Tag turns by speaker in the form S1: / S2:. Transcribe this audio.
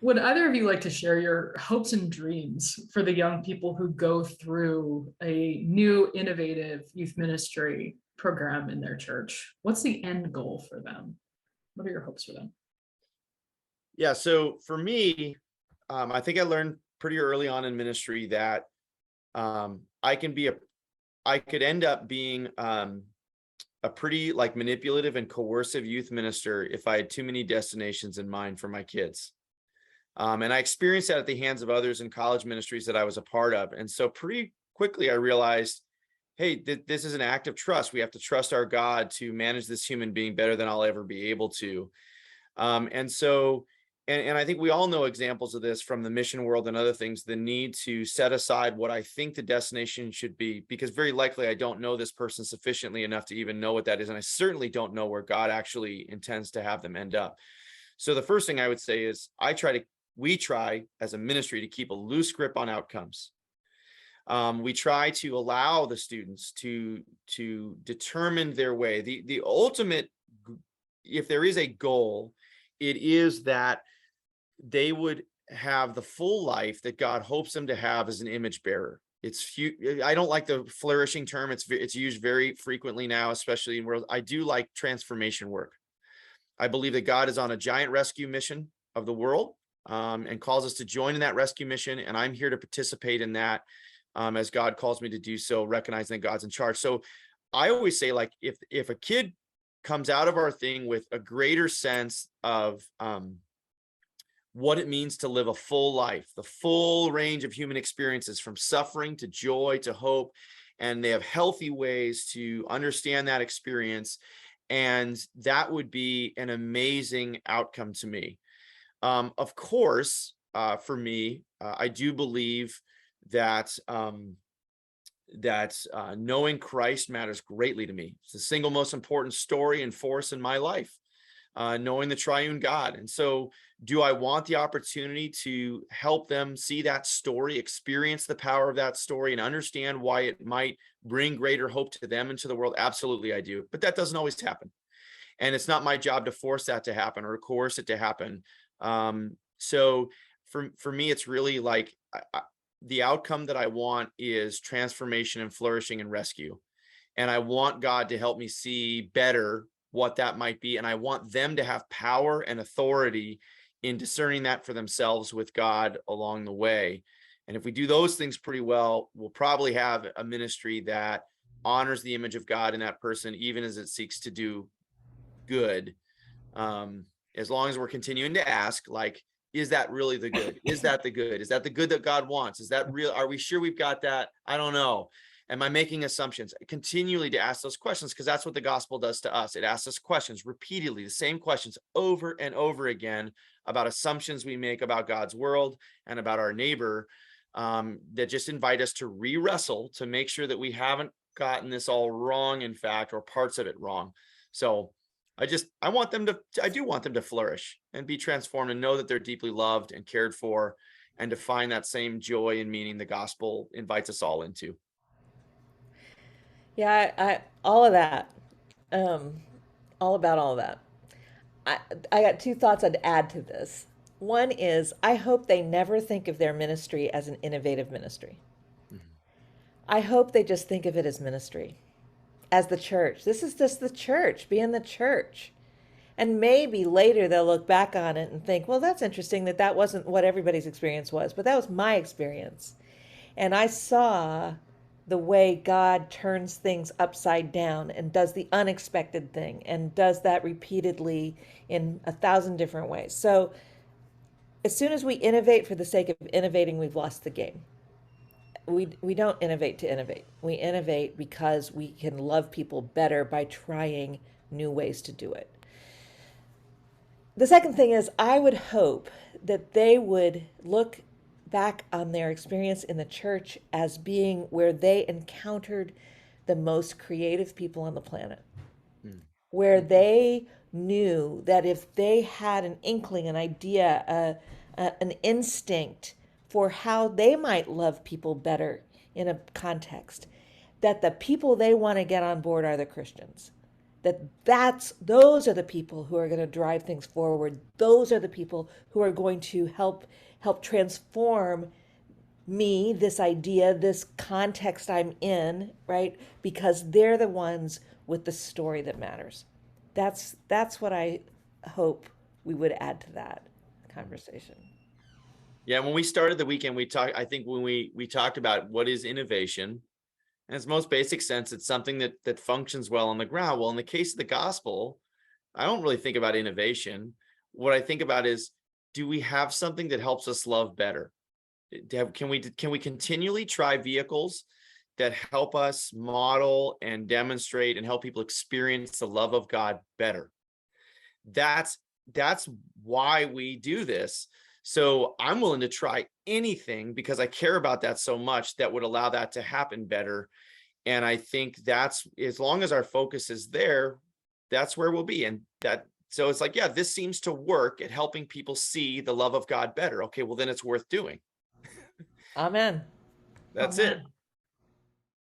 S1: Would either of you like to share your hopes and dreams for the young people who go through a new innovative youth ministry program in their church? What's the end goal for them? What are your hopes for them?
S2: Yeah, so for me, I think I learned pretty early on in ministry that I can be I could end up being a pretty like manipulative and coercive youth minister if I had too many destinations in mind for my kids. And I experienced that at the hands of others in college ministries that I was a part of. And so pretty quickly I realized, hey, this is an act of trust. We have to trust our God to manage this human being better than I'll ever be able to. And so, and I think we all know examples of this from the mission world and other things, the need to set aside what I think the destination should be, because very likely I don't know this person sufficiently enough to even know what that is. And I certainly don't know where God actually intends to have them end up. So the first thing I would say is we try as a ministry to keep a loose grip on outcomes. We try to allow the students to determine their way. The ultimate, if there is a goal, it is that they would have the full life that God hopes them to have as an image bearer. I don't like the flourishing term. It's used very frequently now, especially in world. I do like transformation work. I believe that God is on a giant rescue mission of the world, and calls us to join in that rescue mission. And I'm here to participate in that, as God calls me to do so, recognizing that God's in charge. So I always say, like, if a kid comes out of our thing with a greater sense of what it means to live a full life, the full range of human experiences from suffering to joy to hope, and they have healthy ways to understand that experience, and that would be an amazing outcome to me. Of course, for me, I do believe that knowing Christ matters greatly to me. It's the single most important story and force in my life, knowing the triune God. And so do I want the opportunity to help them see that story, experience the power of that story, and understand why it might bring greater hope to them and to the world? Absolutely, I do. But that doesn't always happen. And it's not my job to force that to happen or coerce it to happen. So for me, it's really like the outcome that I want is transformation and flourishing and rescue. And I want God to help me see better what that might be. And I want them to have power and authority in discerning that for themselves with God along the way. And if we do those things pretty well, we'll probably have a ministry that honors the image of God in that person, even as it seeks to do good. As long as we're continuing to ask, like, is that really the good? Is that the good? Is that the good that God wants? Is that real? Are we sure we've got that? I don't know. Am I making assumptions? Continually to ask those questions, because that's what the gospel does to us. It asks us questions repeatedly, the same questions over and over again about assumptions we make about God's world and about our neighbor, that just invite us to re-wrestle to make sure that we haven't gotten this all wrong, in fact, or parts of it wrong. So I do want them to flourish and be transformed and know that they're deeply loved and cared for, and to find that same joy and meaning the gospel invites us all into.
S3: Yeah, all of that, um, all about all of that. I, I got two thoughts I'd add to this. One is I hope they never think of their ministry as an innovative ministry.
S2: Mhm.
S3: I hope they just think of it as ministry, as the church. This is just the church, being the church. And maybe later they'll look back on it and think, well, that's interesting that that wasn't what everybody's experience was, but that was my experience. And I saw the way God turns things upside down and does the unexpected thing and does that repeatedly in 1,000 different ways. So as soon as we innovate for the sake of innovating, we've lost the game. We don't innovate to innovate. We innovate because we can love people better by trying new ways to do it. The second thing is, I would hope that they would look back on their experience in the church as being where they encountered the most creative people on the planet,
S2: Mm.
S3: where they knew that if they had an inkling, an idea, an instinct for how they might love people better in a context, that the people they want to get on board are the Christians. those are the people who are going to drive things forward. Those are the people who are going to help transform me, this idea, this context I'm in, right? Because they're the ones with the story that matters. That's what I hope we would add to that conversation.
S2: Yeah, when we started the weekend, I think when we talked about what is innovation, in its most basic sense, it's something that functions well on the ground. Well, in the case of the gospel, I don't really think about innovation. What I think about is, do we have something that helps us love better? Can we continually try vehicles that help us model and demonstrate and help people experience the love of God better? That's why we do this. So I'm willing to try anything because I care about that so much that would allow that to happen better. And I think that's, as long as our focus is there, that's where we'll be. And so it's like, yeah, this seems to work at helping people see the love of God better. Okay, well then it's worth doing.
S3: Amen.
S2: That's
S1: Amen.
S2: it.